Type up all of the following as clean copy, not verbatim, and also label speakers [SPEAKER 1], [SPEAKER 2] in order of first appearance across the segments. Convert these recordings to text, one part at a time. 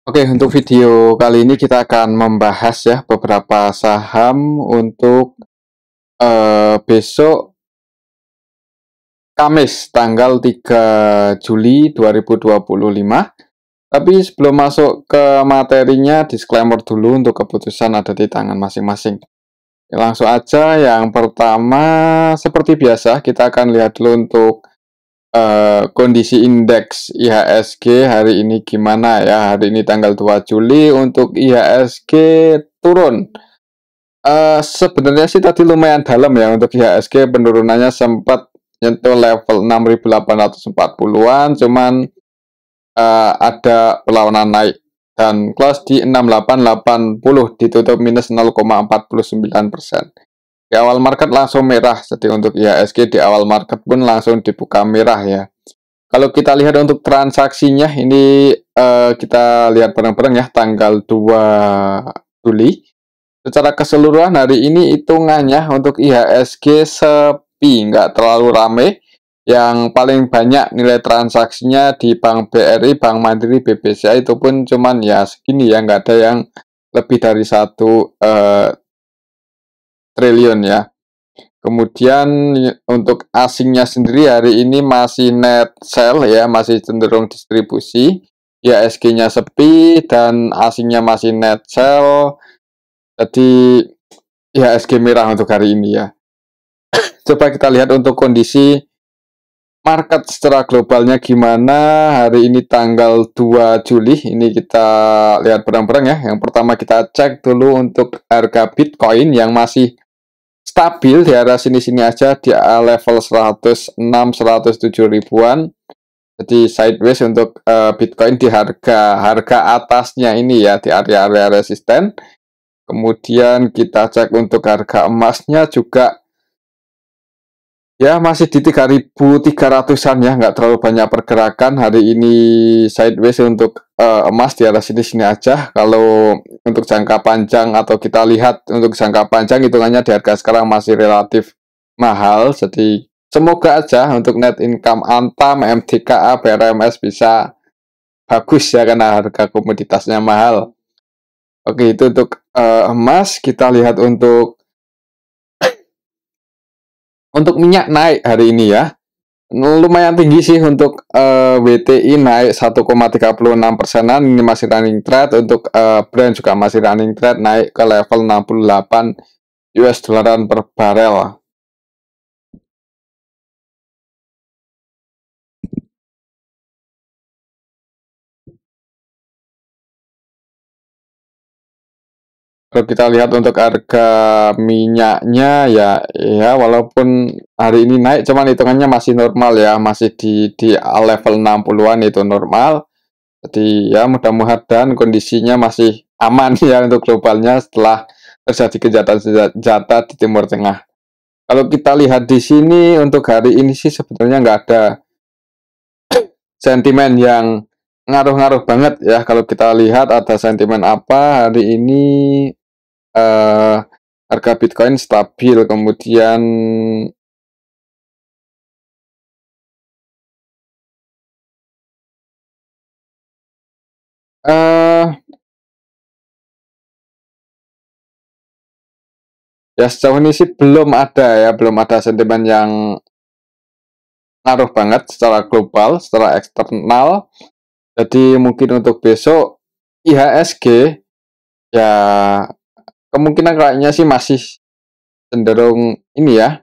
[SPEAKER 1] Oke, untuk video kali ini kita akan membahas ya beberapa saham untuk besok Kamis tanggal 3 Juli 2025. Tapi sebelum masuk ke materinya, disclaimer dulu untuk keputusan ada di tangan masing-masing. Langsung aja, yang pertama seperti biasa kita akan lihat dulu untuk kondisi indeks IHSG hari ini gimana ya. Hari ini tanggal 2 Juli untuk IHSG turun. Sebenarnya sih tadi lumayan dalam ya untuk IHSG, penurunannya sempat nyentuh level 6.840-an, cuman ada perlawanan naik dan close di 6880, ditutup minus 0,49%. Di awal market langsung merah, jadi untuk IHSG di awal market pun langsung dibuka merah ya. Kalau kita lihat untuk transaksinya ini kita lihat bareng-bareng ya tanggal 2 Juli. Secara keseluruhan hari ini hitungannya untuk IHSG sepi, nggak terlalu rame. Yang paling banyak nilai transaksinya di Bank BRI, Bank Mandiri, BBCA, itu pun cuman ya segini ya, nggak ada yang lebih dari 1 triliun ya. Kemudian untuk asingnya sendiri hari ini masih net sell ya, masih cenderung distribusi. IHSG-nya sepi dan asingnya masih net sell. Jadi IHSG merah untuk hari ini ya. Coba kita lihat untuk kondisi market secara globalnya gimana hari ini tanggal 2 Juli. Ini kita lihat bareng-bareng ya. Yang pertama kita cek dulu untuk harga Bitcoin yang masih stabil di area sini-sini aja di level 106-107 ribuan. Jadi sideways untuk Bitcoin di harga atasnya ini ya, di area-area resisten. Kemudian kita cek untuk harga emasnya juga ya masih di 3.300-an ya, nggak terlalu banyak pergerakan hari ini, sideways untuk emas di arah sini-sini aja. Kalau untuk jangka panjang atau kita lihat untuk jangka panjang, hitungannya di harga sekarang masih relatif mahal. Jadi semoga aja untuk net income Antam, MDKA, BRMS bisa bagus ya karena harga komoditasnya mahal. Oke, itu untuk emas. Kita lihat untuk minyak naik hari ini ya. Lumayan tinggi sih untuk WTI naik 1,36%-an, ini masih running trade. Untuk Brent juga masih running trade, naik ke level 68 US dollaran per barel. Kalau kita lihat untuk harga minyaknya ya walaupun hari ini naik, cuman hitungannya masih normal ya, masih di level 60-an, itu normal. Jadi ya mudah-mudahan kondisinya masih aman ya untuk globalnya setelah terjadi kejahatan senjata di Timur Tengah. Kalau kita lihat di sini untuk hari ini sih sebenarnya nggak ada sentimen yang ngaruh-ngaruh banget ya. Kalau kita lihat ada sentimen apa hari ini, eh, harga Bitcoin stabil, kemudian eh ya sejauh ini sih belum ada sentimen yang ngaruh banget secara global, secara eksternal. Jadi mungkin untuk besok IHSG ya kemungkinan kayaknya sih masih cenderung ini ya,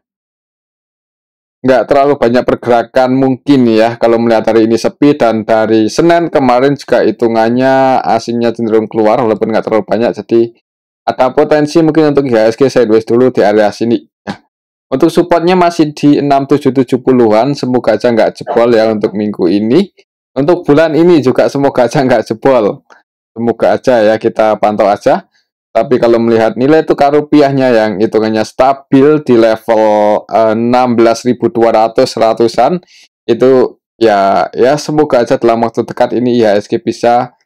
[SPEAKER 1] nggak terlalu banyak pergerakan mungkin ya kalau melihat hari ini sepi, dan dari Senin kemarin juga hitungannya asingnya cenderung keluar walaupun nggak terlalu banyak. Jadi ada potensi mungkin untuk IHSG sideways dulu di area sini ya. Untuk supportnya masih di 6770-an, semoga aja nggak jebol ya untuk minggu ini. Untuk bulan ini juga semoga aja nggak jebol, semoga aja ya, kita pantau aja. Tapi kalau melihat nilai tukar rupiahnya yang hitungannya stabil di level 16.200 ratusan, itu ya semoga aja dalam waktu dekat ini IHSG bisa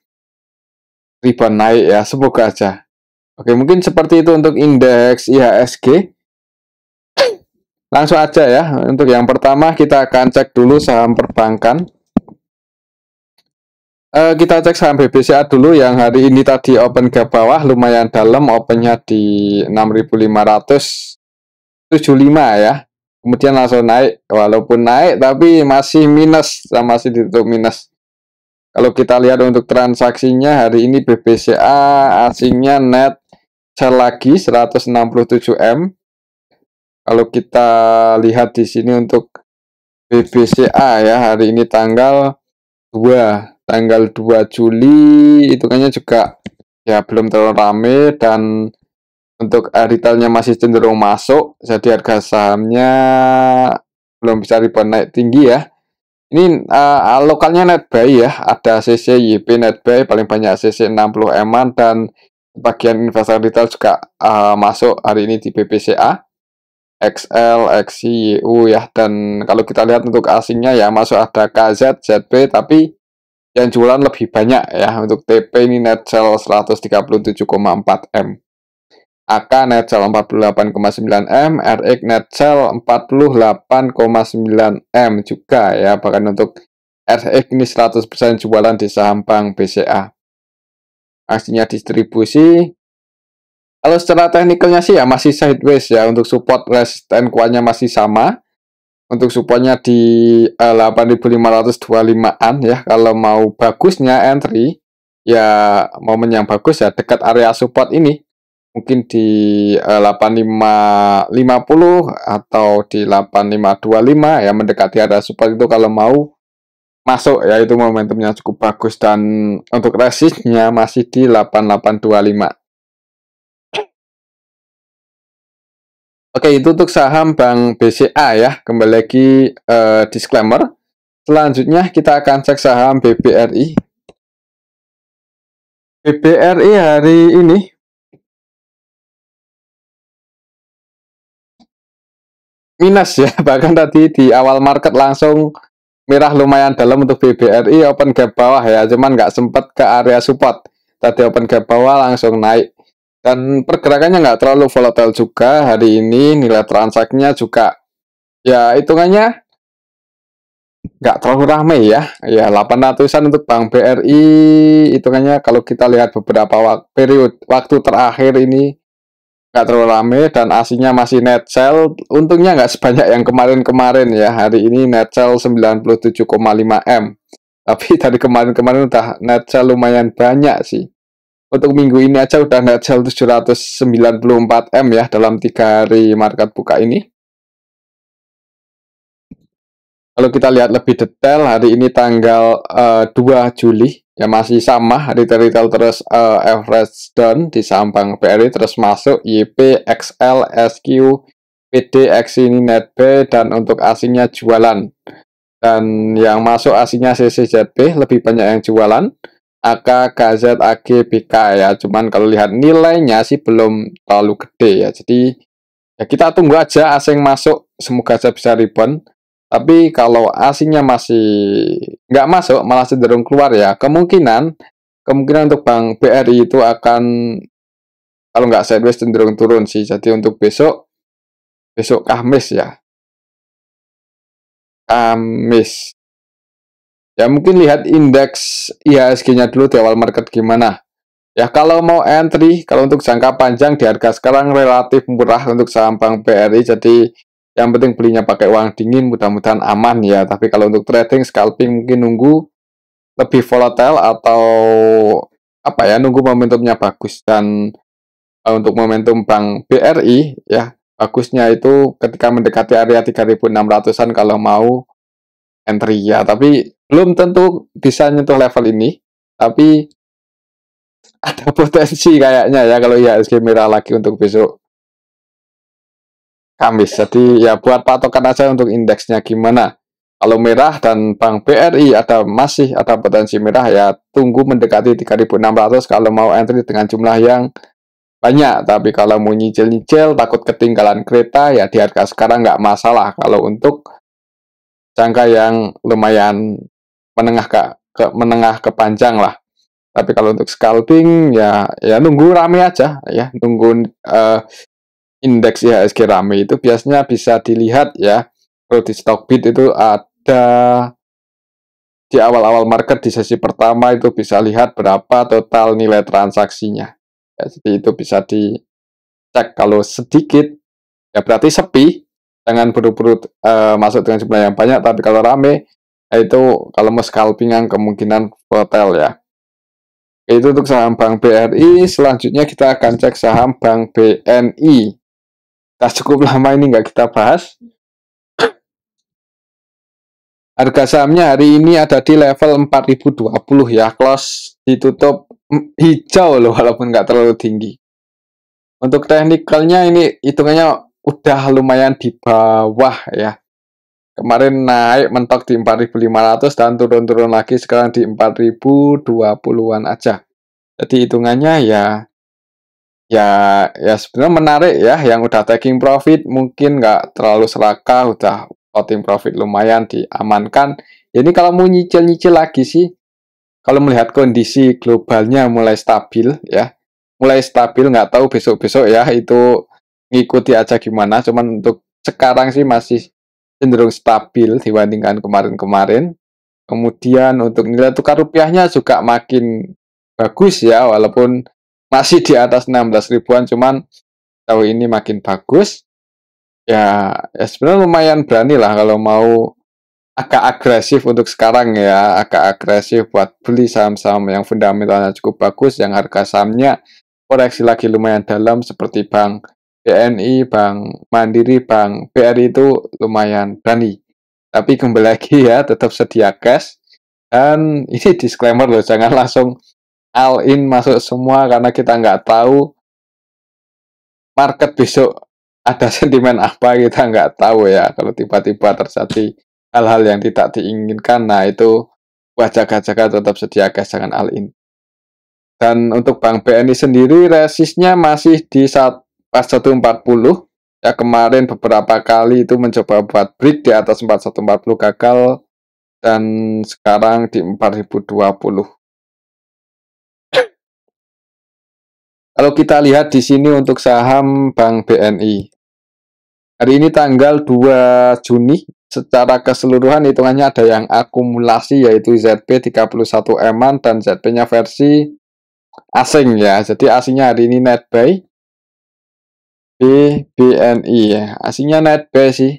[SPEAKER 1] rebound naik ya, semoga aja. Oke, mungkin seperti itu untuk indeks IHSG. Langsung aja ya, untuk yang pertama kita akan cek dulu saham perbankan. Kita cek saham BBCA dulu yang hari ini tadi open gap bawah lumayan dalam, opennya di 6.575 ya. Kemudian langsung naik, walaupun naik tapi masih minus, masih ditutup minus. Kalau kita lihat untuk transaksinya hari ini BBCA asingnya net sell lagi 167 M. Kalau kita lihat di sini untuk BBCA ya, hari ini tanggal 2 Juli hitungannya juga ya belum terlalu rame, dan untuk retailnya masih cenderung masuk, jadi harga sahamnya belum bisa rebound naik tinggi ya. Ini lokalnya net buy ya, ada CC YP net buy paling banyak CC 60 M-an, dan bagian investor retail juga masuk hari ini di BBCA, XL, XI, YU ya. Dan kalau kita lihat untuk asingnya ya masuk ada KZ, ZB, tapi yang jualan lebih banyak ya. Untuk TP ini net sell 137,4 M, AK net sell 48,9 M, RX net sell 48,9 M juga ya. Bahkan untuk RX ini 100% jualan di saham Bank BCA. Aksinya distribusi. Kalau secara teknikalnya sih ya masih sideways ya. Untuk support resisten kuatnya masih sama. Untuk supportnya di 8.525-an ya. Kalau mau bagusnya entry ya, momen yang bagus ya dekat area support ini, mungkin di 8550 atau di 8525 ya, mendekati area support itu kalau mau masuk ya, itu momentumnya cukup bagus. Dan untuk resistnya masih di 8825. Oke, itu untuk saham Bank BCA ya. Kembali lagi disclaimer. Selanjutnya kita akan cek saham BBRI. BBRI hari ini minus ya. Bahkan tadi di awal market langsung merah lumayan dalam untuk BBRI, open gap bawah ya. Cuman nggak sempat ke area support. Tadi open gap bawah langsung naik. Dan pergerakannya nggak terlalu volatile juga hari ini. Nilai transaksinya juga ya hitungannya nggak terlalu ramai ya. Ya 800-an untuk Bank BRI. Hitungannya kalau kita lihat beberapa periode waktu terakhir ini nggak terlalu rame, dan aslinya masih net sell. Untungnya nggak sebanyak yang kemarin-kemarin ya. Hari ini net sell 97,5 M. Tapi dari kemarin-kemarin udah net sell lumayan banyak sih. Untuk minggu ini aja udah net sell 794 M ya dalam 3 hari market buka ini. Kalau kita lihat lebih detail, hari ini tanggal 2 Juli ya masih sama, retail terus average down di saham Bank BRI, terus masuk YP, XL, SQ, PD, X ini net buy, dan untuk asingnya jualan. Dan yang masuk asingnya CCZB, lebih banyak yang jualan. AK, KZ, AG, BK ya. Cuman kalau lihat nilainya sih belum terlalu gede ya. Jadi ya kita tunggu aja asing masuk, semoga aja bisa rebound. Tapi kalau asingnya masih nggak masuk, malah cenderung keluar ya, kemungkinan untuk Bank BRI itu akan, kalau nggak sideways, cenderung turun sih. Jadi untuk besok Kamis ya, Kamis ya, mungkin lihat indeks IHSG-nya dulu di awal market gimana. Ya kalau mau entry, kalau untuk jangka panjang di harga sekarang relatif murah untuk saham Bank BRI. Jadi yang penting belinya pakai uang dingin, mudah-mudahan aman ya. Tapi kalau untuk trading, scalping, mungkin nunggu lebih volatile atau apa ya, nunggu momentumnya bagus. Dan untuk momentum Bank BRI ya, bagusnya itu ketika mendekati area 3.600-an kalau mau entry ya. Tapi belum tentu bisa nyentuh level ini, tapi ada potensi kayaknya ya kalau IHSG merah lagi untuk besok Kamis. Jadi ya buat patokan aja untuk indeksnya gimana. Kalau merah dan Bank BRI masih ada potensi merah ya, tunggu mendekati 3.600 kalau mau entry dengan jumlah yang banyak. Tapi kalau mau nyicil-nyicil takut ketinggalan kereta ya, di harga sekarang nggak masalah kalau untuk jangka yang lumayan menengah ke panjang lah. Tapi kalau untuk scalping ya nunggu rame aja ya, nunggu indeks IHSG rame. Itu biasanya bisa dilihat ya. Kalau di Stockbit itu ada di awal-awal market di sesi pertama itu bisa lihat berapa total nilai transaksinya. Ya, jadi itu bisa dicek. Kalau sedikit ya berarti sepi, jangan buru-buru masuk dengan jumlah yang banyak. Tapi kalau rame, ya itu kalau mau scalpingan kemungkinan volatile ya. Itu untuk saham Bank BRI. Selanjutnya kita akan cek saham Bank BNI. Nah, cukup lama ini nggak kita bahas. Harga sahamnya hari ini ada di level 4020 ya. Close ditutup hijau loh, walaupun nggak terlalu tinggi. Untuk teknikalnya ini hitungannya udah lumayan di bawah ya. Kemarin naik mentok di 4.500 dan turun-turun lagi sekarang di 4.020-an aja. Jadi hitungannya ya sebenarnya menarik ya. Yang udah taking profit mungkin nggak terlalu serakah, udah floating profit lumayan diamankan. Ini kalau mau nyicil-nyicil lagi sih, kalau melihat kondisi globalnya mulai stabil ya, mulai stabil, nggak tahu besok-besok ya itu ngikuti aja gimana. Cuman untuk sekarang sih masih cenderung stabil dibandingkan kemarin-kemarin. Kemudian untuk nilai tukar rupiahnya juga makin bagus ya, walaupun masih di atas 16 ribuan, cuman tahun ini makin bagus. Ya sebenarnya lumayan berani lah kalau mau agak agresif untuk sekarang ya, agak agresif buat beli saham-saham yang fundamentalnya cukup bagus, yang harga sahamnya koreksi lagi lumayan dalam seperti Bank BNI, Bank Mandiri, Bank BRI itu lumayan berani. Tapi kembali lagi ya, tetap sedia cash. Dan ini disclaimer loh, jangan langsung all in masuk semua karena kita nggak tahu market besok ada sentimen apa, kita nggak tahu ya. Kalau tiba-tiba terjadi hal-hal yang tidak diinginkan, nah itu buat jaga-jaga tetap sedia cash, jangan all in. Dan untuk Bank BNI sendiri resistnya masih di 4140 ya. Kemarin beberapa kali itu mencoba buat break di atas 4140 gagal, dan sekarang di 4020. Kalau kita lihat di sini untuk saham Bank BNI, hari ini tanggal 2 Juni, secara keseluruhan hitungannya ada yang akumulasi yaitu ZP 31 eman dan ZP-nya versi asing ya. Jadi asingnya hari ini net buy di BNI ya. Asingnya net buy sih.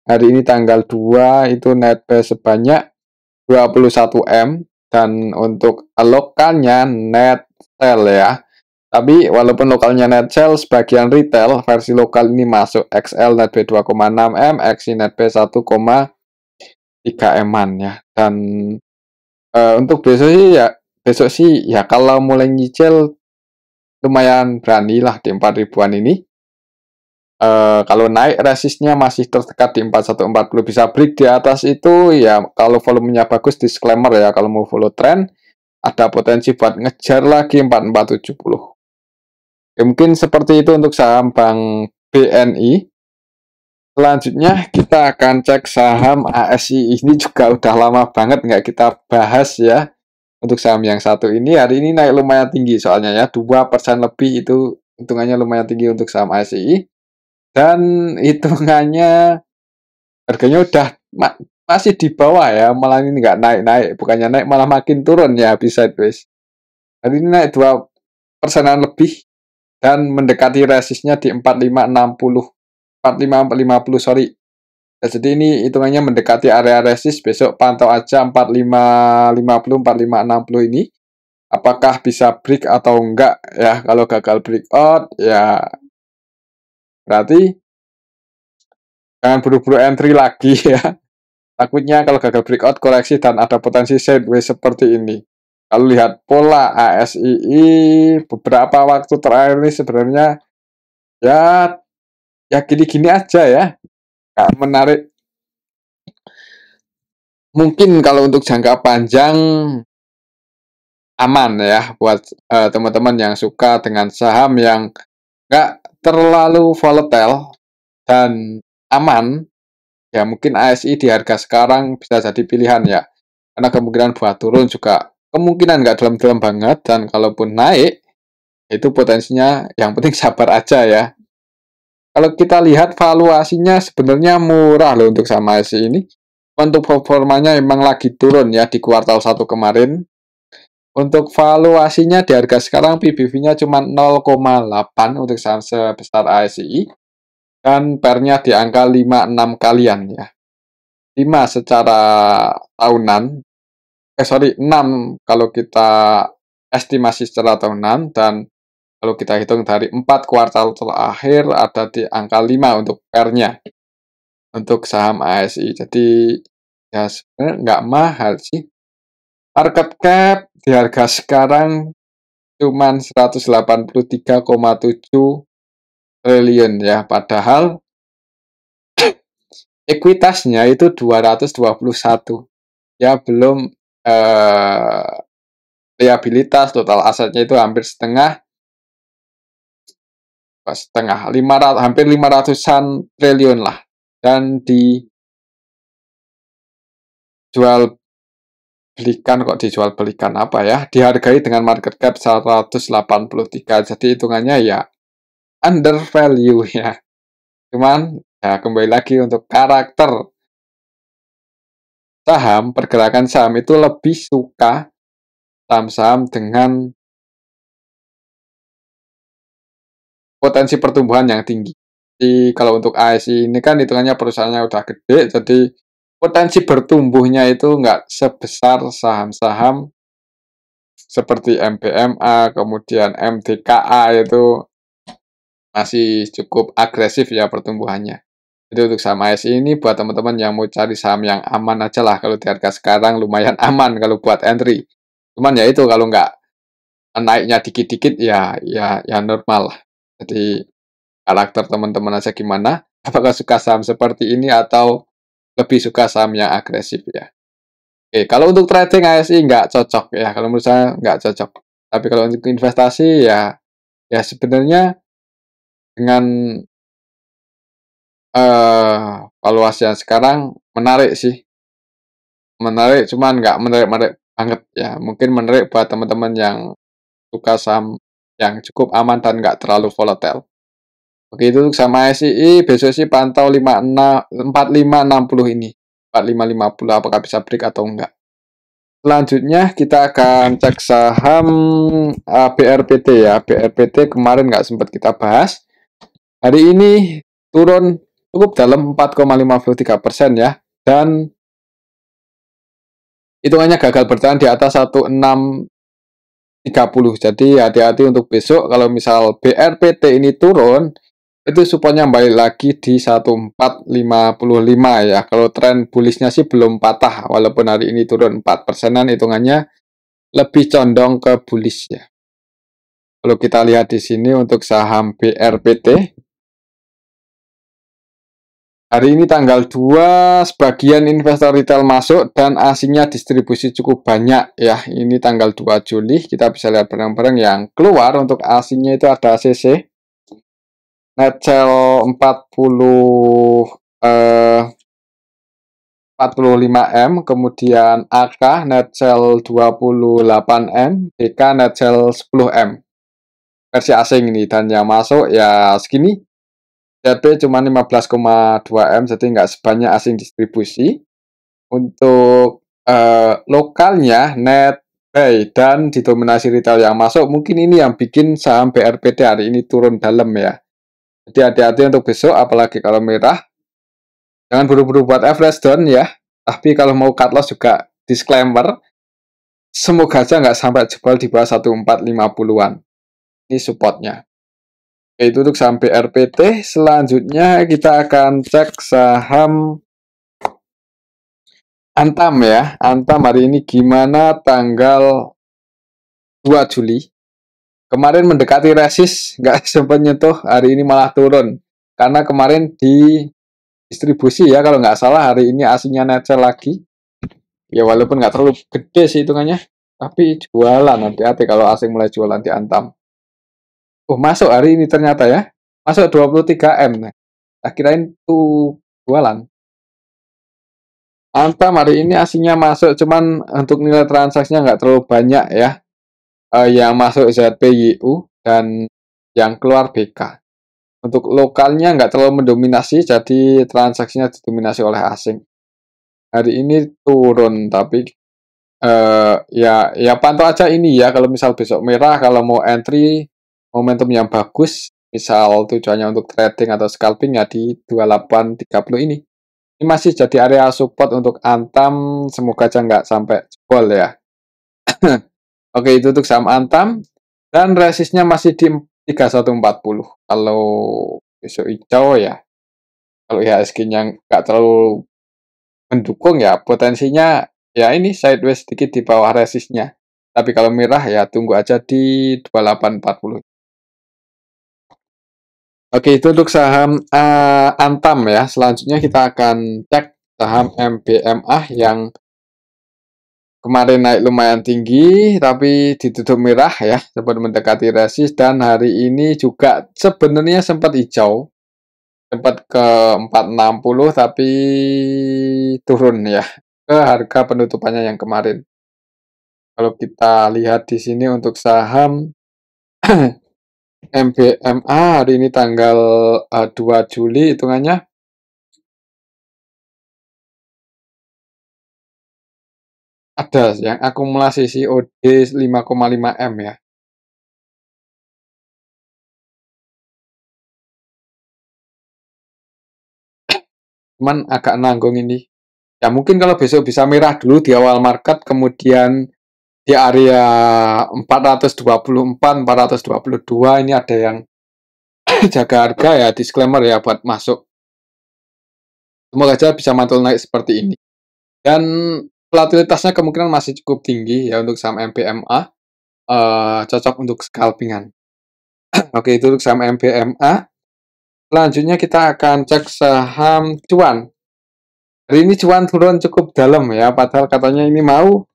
[SPEAKER 1] Hari ini tanggal 2 itu net buy sebanyak 21 M, dan untuk lokalnya net sell ya. Tapi walaupun lokalnya net sell, sebagian retail versi lokal ini masuk. XL net B 2,6 M, XI net B 1,3 M-an ya. Dan untuk besok sih ya kalau mulai nyicil lumayan berani lah di 4 ribuan ini. Kalau naik resistnya masih tertekat di 4140, bisa break di atas itu ya. Kalau volumenya bagus, disclaimer ya, kalau mau follow trend ada potensi buat ngejar lagi 4470. Ya, mungkin seperti itu untuk saham Bank BNI. Selanjutnya kita akan cek saham ASI. Ini juga udah lama banget nggak kita bahas ya. Untuk saham yang satu ini hari ini naik lumayan tinggi soalnya ya, 2% lebih, itu hitungannya lumayan tinggi untuk saham ASI. Dan hitungannya harganya udah masih di bawah ya, malah ini nggak naik-naik, bukannya naik malah makin turun ya, habis sideways. Hari ini naik 2%-an lebih dan mendekati resistnya di 4560, 45450 sorry. Ya, jadi ini hitungannya mendekati area resist. Besok pantau aja 4550, 4560 ini apakah bisa break atau enggak ya. Kalau gagal breakout ya berarti jangan buru-buru entry lagi ya. Takutnya kalau gagal breakout koreksi dan ada potensi sideways seperti ini. Kalau lihat pola ASII beberapa waktu terakhir ini sebenarnya ya gini-gini aja ya, nggak menarik. Mungkin kalau untuk jangka panjang aman ya buat teman-teman yang suka dengan saham yang nggak terlalu volatile dan aman. Ya mungkin ASI di harga sekarang bisa jadi pilihan ya, karena kemungkinan buat turun juga kemungkinan nggak dalam-dalam banget, dan kalaupun naik itu potensinya yang penting sabar aja ya. Kalau kita lihat valuasinya sebenarnya murah loh untuk saham ASI ini, Untuk performanya memang lagi turun ya di kuartal 1 kemarin. Untuk valuasinya di harga sekarang PBV-nya cuma 0,8 untuk saham sebesar ASI dan PER-nya di angka 56 kalian ya. 5 secara tahunan, 6 kalau kita estimasi secara tahunan, dan kalau kita hitung dari 4 kuartal terakhir ada di angka 5 untuk PER-nya untuk saham ASI. Jadi ya sebenarnya nggak mahal sih. Market cap di harga sekarang cuman 183,7 triliun ya, padahal ekuitasnya itu 221. Ya belum liabilitas, total asetnya itu hampir setengah, hampir 500-an triliun lah. Dan dijual belikan apa ya, dihargai dengan market cap 183, jadi hitungannya ya under value ya. Cuman ya kembali lagi untuk karakter saham, pergerakan saham itu lebih suka saham-saham dengan potensi pertumbuhan yang tinggi. Jadi kalau untuk ASI ini kan hitungannya perusahaannya udah gede, jadi potensi bertumbuhnya itu nggak sebesar saham-saham seperti MBMA, kemudian MDKA itu masih cukup agresif ya pertumbuhannya. Jadi untuk saham ASI ini buat teman-teman yang mau cari saham yang aman aja lah, kalau di harga sekarang lumayan aman kalau buat entry. Cuman ya itu kalau nggak naiknya dikit-dikit ya normal lah. Jadi karakter teman-teman aja gimana, apakah suka saham seperti ini atau lebih suka saham yang agresif ya. Oke, kalau untuk trading ASI nggak cocok ya, kalau menurut saya nggak cocok. Tapi kalau untuk investasi ya sebenarnya dengan valuasi yang sekarang menarik sih. Menarik, cuman nggak menarik-menarik banget ya. Mungkin menarik buat teman-teman yang suka saham yang cukup aman dan nggak terlalu volatile. Oke, itu untuk sama SII, besok sih pantau 4560 ini. 4550 apakah bisa break atau enggak. Selanjutnya kita akan cek saham BRPT ya. BRPT kemarin nggak sempat kita bahas. Hari ini turun cukup dalam 4,53% ya. Dan hitungannya gagal bertahan di atas 1630. Jadi hati-hati untuk besok kalau misal BRPT ini turun, itu supportnya balik lagi di 1455 ya. Kalau tren bullishnya sih belum patah, walaupun hari ini turun 4%-an, hitungannya lebih condong ke bullish ya. Kalau kita lihat di sini untuk saham BRPT, hari ini tanggal 2, sebagian investor retail masuk dan asingnya distribusi cukup banyak ya. Ini tanggal 2 Juli, kita bisa lihat barang-barang yang keluar. Untuk asingnya itu ada ACC, Netcell 45M, kemudian AK Netcell 28M, BK Netcell 10M. Versi asing ini, dan yang masuk ya segini. ZB cuma 15,2M, jadi nggak sebanyak asing distribusi. Untuk lokalnya NetBuy dan didominasi retail yang masuk, mungkin ini yang bikin saham BRPT hari ini turun dalam ya. Jadi hati-hati untuk besok, apalagi kalau merah. Jangan buru-buru buat average down ya. Tapi kalau mau cut loss juga disclaimer, semoga aja nggak sampai jebol di bawah 1450-an. Ini supportnya. Itu untuk saham BRPT. Selanjutnya kita akan cek saham Antam ya. Antam hari ini gimana tanggal 2 Juli. Kemarin mendekati resist, nggak sempat nyentuh, hari ini malah turun. Karena kemarin di distribusi ya, kalau nggak salah hari ini aslinya Netcell lagi. Ya walaupun nggak terlalu gede sih hitungannya, tapi jualan, hati-hati kalau asing mulai jualan di Antam. Oh, masuk hari ini ternyata ya. Masuk 23M. Nah, kirain tuh jualan. Antam hari ini aslinya masuk, cuman untuk nilai transaksinya nggak terlalu banyak ya. Yang masuk ZPYU dan yang keluar BK. Untuk lokalnya nggak terlalu mendominasi, jadi transaksinya didominasi oleh asing. hari ini turun, tapi ya pantau aja ini ya, kalau misal besok merah, kalau mau entry momentum yang bagus, misal tujuannya untuk trading atau scalping ya di 2830 ini. Ini masih jadi area support untuk Antam, semoga aja nggak sampai jebol ya. Oke, itu untuk saham Antam, dan resistnya masih di 3140. Kalau besok hijau ya, kalau IHSG-nya nggak terlalu mendukung ya, potensinya ya ini sideways sedikit di bawah resistnya. Tapi kalau merah ya tunggu aja di 2840. Oke, itu untuk saham Antam ya. Selanjutnya kita akan cek saham MBMA yang kemarin naik lumayan tinggi, tapi ditutup merah ya, sempat mendekati resist, dan hari ini juga sebenarnya sempat hijau, sempat ke 460 tapi turun ya ke harga penutupannya yang kemarin. Kalau kita lihat di sini untuk saham MBMA hari ini tanggal 2 Juli hitungannya ada yang akumulasi COD 5,5 M ya. Cuman agak nanggung ini. Ya mungkin kalau besok bisa merah dulu di awal market, kemudian di area 424, 422 ini ada yang jaga harga ya, disclaimer ya buat masuk. Semoga aja bisa mantul naik seperti ini. Dan volatilitasnya kemungkinan masih cukup tinggi ya untuk saham MBMA, cocok untuk scalpingan. Oke, itu untuk saham MBMA. Selanjutnya kita akan cek saham cuan. Hari ini cuan turun cukup dalam ya, padahal katanya ini mau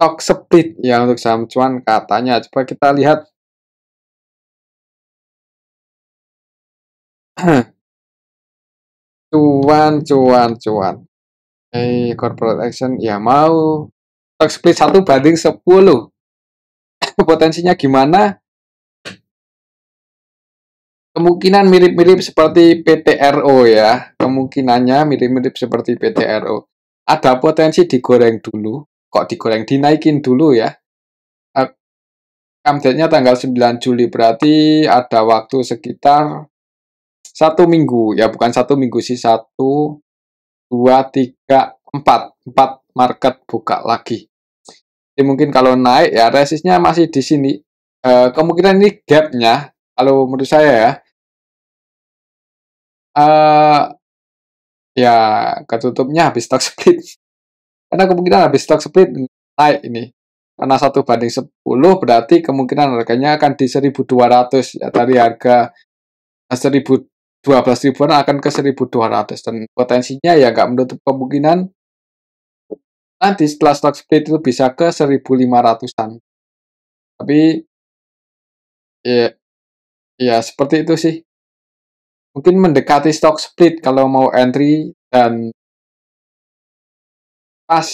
[SPEAKER 1] stock split ya untuk saham cuan katanya. Coba kita lihat. Cuan, cuan, cuan. Corporate action ya mau stock split 1/10. Potensinya gimana? Kemungkinan mirip-mirip seperti PTRO ya. Kemungkinannya mirip-mirip seperti PTRO. Ada potensi digoreng dulu. Kok digoreng? Dinaikin dulu ya. Update-nya tanggal 9 Juli, berarti ada waktu sekitar 1 minggu. Ya bukan 1 minggu sih, 1, 2, 3, 4 market buka lagi. Jadi mungkin kalau naik ya resistnya masih di sini. Kemungkinan ini gapnya, kalau menurut saya ya, uh, ya ketutupnya habis stock split. Karena kemungkinan habis stock split naik ini. Karena 1/10 berarti kemungkinan harganya akan di 1.200 ya, dari harga 1.012 ribuan akan ke 1.200, dan potensinya ya nggak menutup kemungkinan nanti setelah stock split itu bisa ke 1.500-an. Tapi ya, ya seperti itu sih. Mungkin mendekati stock split kalau mau entry, dan pas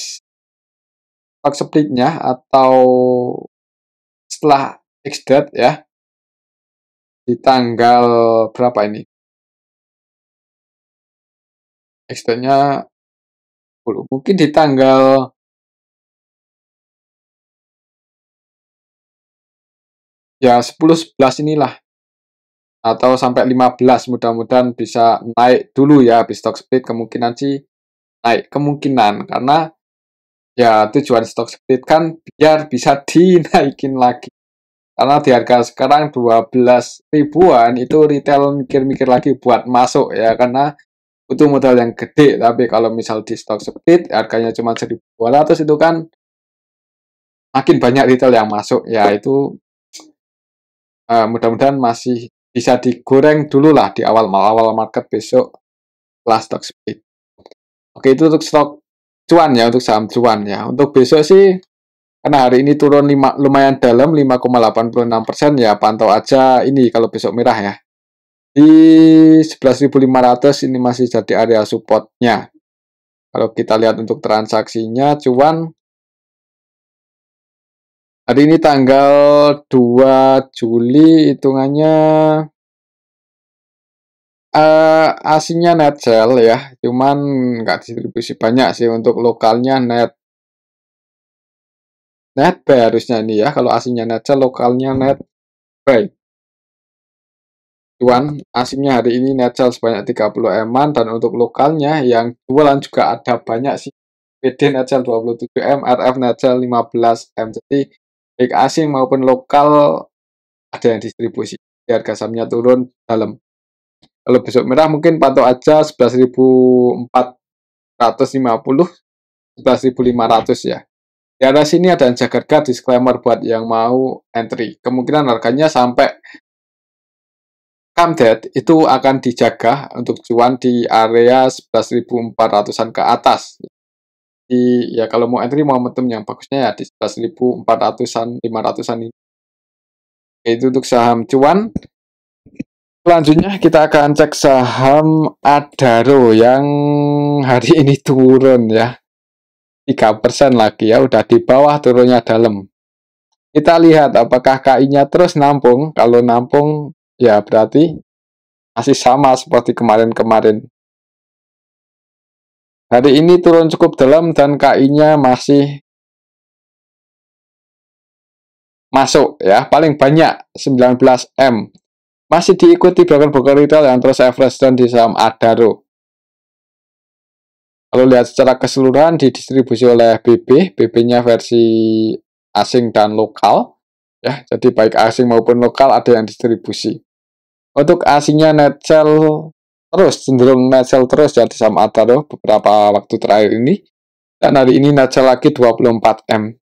[SPEAKER 1] stock splitnya atau setelah X-date ya, di tanggal berapa ini? X-date-nya 10. Mungkin di tanggal ya 10-11 inilah, atau sampai 15, mudah-mudahan bisa naik dulu ya habis stock split. Kemungkinan sih naik, kemungkinan, karena ya tujuan stock split kan biar bisa dinaikin lagi. Karena di harga sekarang 12 ribuan itu retail mikir-mikir lagi buat masuk ya, karena butuh modal yang gede. Tapi kalau misal di stock split harganya cuma 1.200, itu kan makin banyak retail yang masuk ya. Itu mudah-mudahan masih bisa digoreng dulu lah di awal market besok setelah stock split. Oke, itu untuk stok cuan ya, untuk saham cuan ya. Untuk besok sih, karena hari ini turun lumayan dalam, 5,86% ya, pantau aja ini kalau besok merah ya. Di 11.500 ini masih jadi area supportnya. Kalau kita lihat untuk transaksinya, cuan hari ini tanggal 2 Juli hitungannya Asingnya Netcell ya, cuman nggak distribusi banyak sih untuk lokalnya Netbuy harusnya ini ya. Kalau asingnya Netcell, lokalnya Netbuy. Cuan asingnya hari ini Netcell sebanyak 30 M-an dan untuk lokalnya yang jualan juga ada banyak sih. PD Netcell 27 M, RF Netcell 15 M. Jadi baik asing maupun lokal ada yang distribusi. Harga sahamnya turun dalam. Kalau besok merah mungkin pantau aja 11.450, 11.500 ya. Di arah sini ada jaga harga disclaimer buat yang mau entry. Kemungkinan harganya sampai come dead itu akan dijaga untuk cuan di area 11.400-an ke atas. Jadi ya kalau mau entry momentum yang bagusnya ya di 11.400-an, 500-an ini. Itu untuk saham cuan. Selanjutnya kita akan cek saham Adaro yang hari ini turun ya. 3% lagi ya, udah di bawah turunnya dalam. Kita lihat apakah KI-nya terus nampung. Kalau nampung ya berarti masih sama seperti kemarin-kemarin. Hari ini turun cukup dalam dan KI-nya masih masuk ya, paling banyak 19 M. Masih diikuti broker-broker retail yang terus average down di saham Adaro. Kalau lihat secara keseluruhan didistribusi oleh BB-nya versi asing dan lokal ya, jadi baik asing maupun lokal ada yang distribusi. Untuk asingnya Netcell terus cenderung Netcell terus ya di saham Adaro beberapa waktu terakhir ini, dan hari ini Netcell lagi 24 M.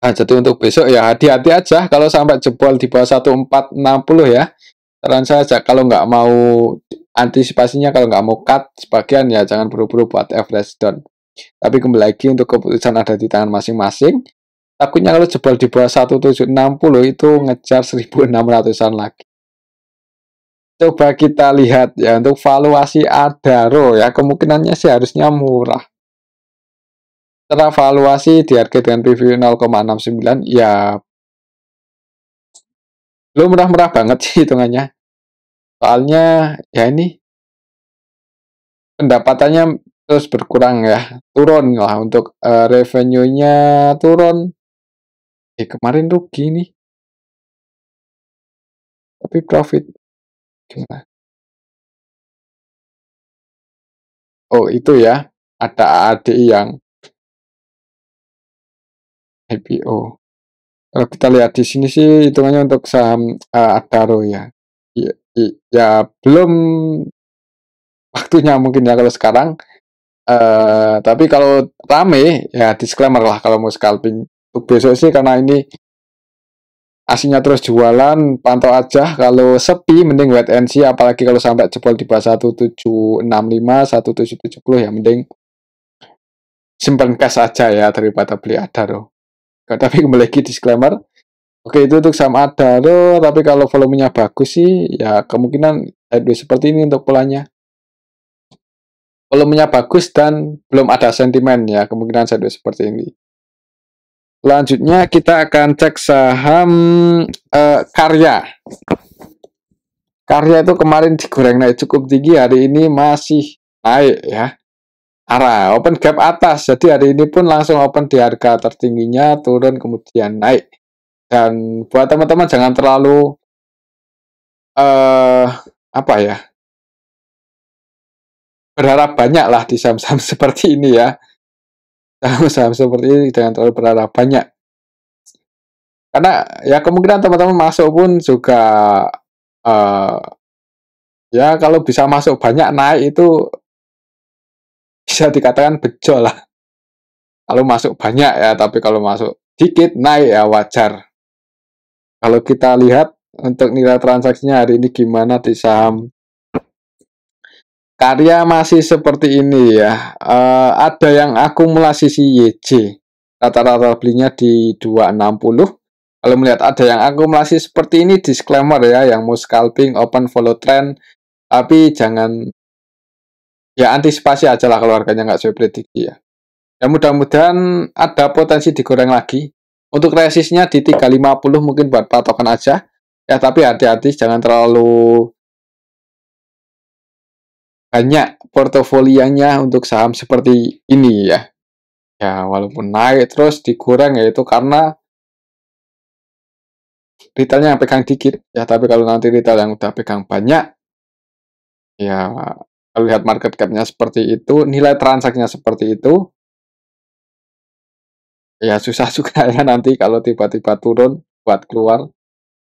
[SPEAKER 1] Nah, jadi untuk besok ya hati-hati aja kalau sampai jebol di bawah 1460 ya. Saran saya kalau nggak mau antisipasinya, kalau nggak mau cut sebagian ya jangan buru-buru buat average down. Tapi kembali lagi untuk keputusan ada di tangan masing-masing. Takutnya kalau jebol di bawah 1760 itu ngejar 1600-an lagi. Coba kita lihat ya untuk valuasi Adaro ya, kemungkinannya sih harusnya murah. Setelah valuasi di harga dengan PV 0,69 ya belum murah-murah banget sih hitungannya. Soalnya ya ini pendapatannya terus berkurang ya, turun lah untuk revenue-nya turun. Kemarin rugi nih, tapi profit gimana? Oh itu ya, ada ADI yang IPO. Kalau kita lihat di sini sih hitungannya untuk saham Adaro ya. Ya, ya belum waktunya mungkin ya kalau sekarang. Tapi kalau rame ya disclaimer lah kalau mau scalping. Untuk besok sih karena ini aslinya terus jualan, pantau aja. Kalau sepi mending wait and see, apalagi kalau sampai jebol di bawah 1765, 1770 ya mending simpan cash aja ya daripada beli Adaro. Tapi kembali lagi disclaimer. Oke, itu untuk saham Adaro, tapi kalau volumenya bagus sih ya kemungkinan seperti ini untuk polanya. Volumenya bagus dan belum ada sentimen ya, kemungkinan sideways seperti ini. Selanjutnya kita akan cek saham Karya. Karya itu kemarin digoreng naik cukup tinggi, hari ini masih naik ya. Arah open gap atas, jadi hari ini pun langsung open di harga tertingginya, turun kemudian naik. Dan buat teman-teman jangan terlalu apa ya, berharap banyak lah di saham-saham seperti ini ya. Saham-saham seperti ini jangan terlalu berharap banyak. Karena ya kemungkinan teman-teman masuk pun juga ya kalau bisa masuk banyak naik itu bisa dikatakan bejo lah. Kalau masuk banyak ya, tapi kalau masuk dikit naik ya wajar. Kalau kita lihat untuk nilai transaksinya hari ini gimana di saham Karya masih seperti ini ya. Ada yang akumulasi si YJ. Rata-rata belinya di 260. Kalau melihat ada yang akumulasi seperti ini, disclaimer ya, yang mau scalping, open follow trend, tapi jangan ya antisipasi aja lah kalau harganya nggak sesuai prediksi ya. Ya mudah-mudahan ada potensi digoreng lagi. Untuk resistnya di 350 mungkin buat patokan aja. Ya tapi hati-hati jangan terlalu banyak portofolionya untuk saham seperti ini ya. Ya, walaupun naik terus digoreng ya itu karena retailnya yang pegang dikit ya, tapi kalau nanti retail yang udah pegang banyak, ya kalau lihat market cap-nya seperti itu, nilai transaksinya seperti itu, ya susah juga ya nanti kalau tiba-tiba turun buat keluar.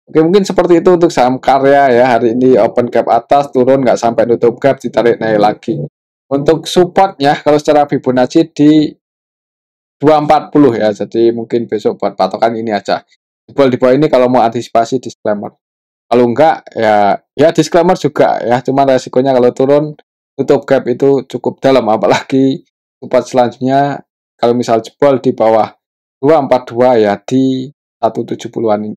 [SPEAKER 1] Oke, mungkin seperti itu untuk saham karya ya. Hari ini open cap atas, turun nggak sampai nutup cap, ditarik naik lagi. Untuk supportnya, kalau secara Fibonacci di 240 ya, jadi mungkin besok buat patokan ini aja. Jebol di bawah ini kalau mau antisipasi disclaimer. Kalau enggak ya disclaimer juga ya, cuma resikonya kalau turun tutup gap itu cukup dalam, apalagi support selanjutnya kalau misal jebol di bawah 242 ya di 170-an ini.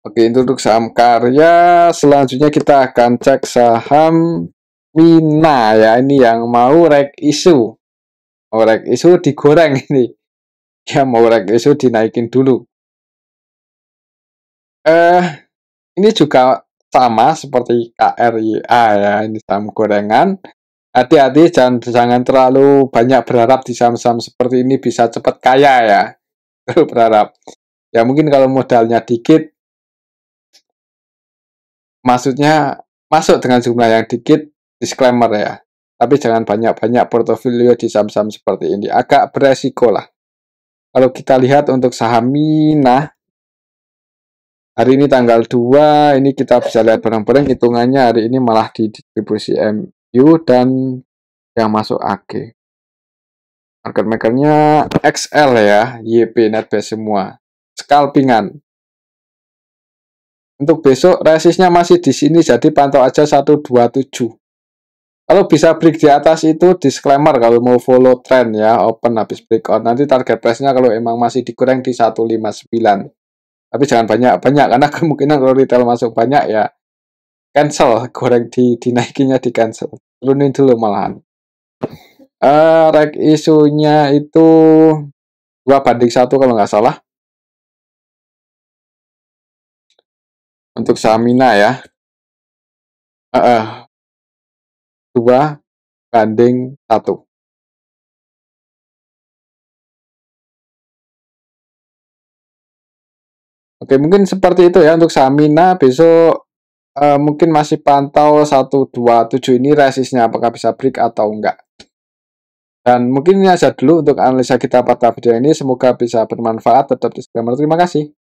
[SPEAKER 1] Oke, itu untuk saham karya. Selanjutnya kita akan cek saham Mina ya, ini yang mau rek isu. Mau rek isu digoreng ini. Ya mau rek isu dinaikin dulu. Eh ini juga sama seperti KRYA ya, ini saham gorengan. Hati-hati jangan terlalu banyak berharap di saham-saham seperti ini bisa cepat kaya ya. Terlalu berharap. Ya mungkin kalau modalnya dikit, maksudnya masuk dengan jumlah yang dikit, disclaimer ya. Tapi jangan banyak-banyak portofolio di saham-saham seperti ini. Agak beresiko lah. Kalau kita lihat untuk saham Mina, hari ini tanggal 2, ini kita bisa lihat bareng-bareng hitungannya hari ini malah di distribusi MU dan yang masuk AG. Market makernya XL ya, YP Netbase semua. Scalpingan. Untuk besok resistnya masih di sini, jadi pantau aja 127. Kalau bisa break di atas itu disclaimer kalau mau follow trend ya, open habis breakout. Nanti target price-nya kalau emang masih digoreng di 159. Tapi jangan banyak-banyak karena kemungkinan kalau retail masuk banyak ya cancel, goreng dinaikinya di cancel. Turunin dulu malahan. Rek isunya itu 2:1 kalau nggak salah. Untuk saham Mina ya. 2:1. Oke, mungkin seperti itu ya untuk saham Mina. Besok mungkin masih pantau 127 ini resistnya apakah bisa break atau enggak. Dan mungkin ini aja dulu untuk analisa kita pada video ini. Semoga bisa bermanfaat. Tetap disclaimer. Terima kasih.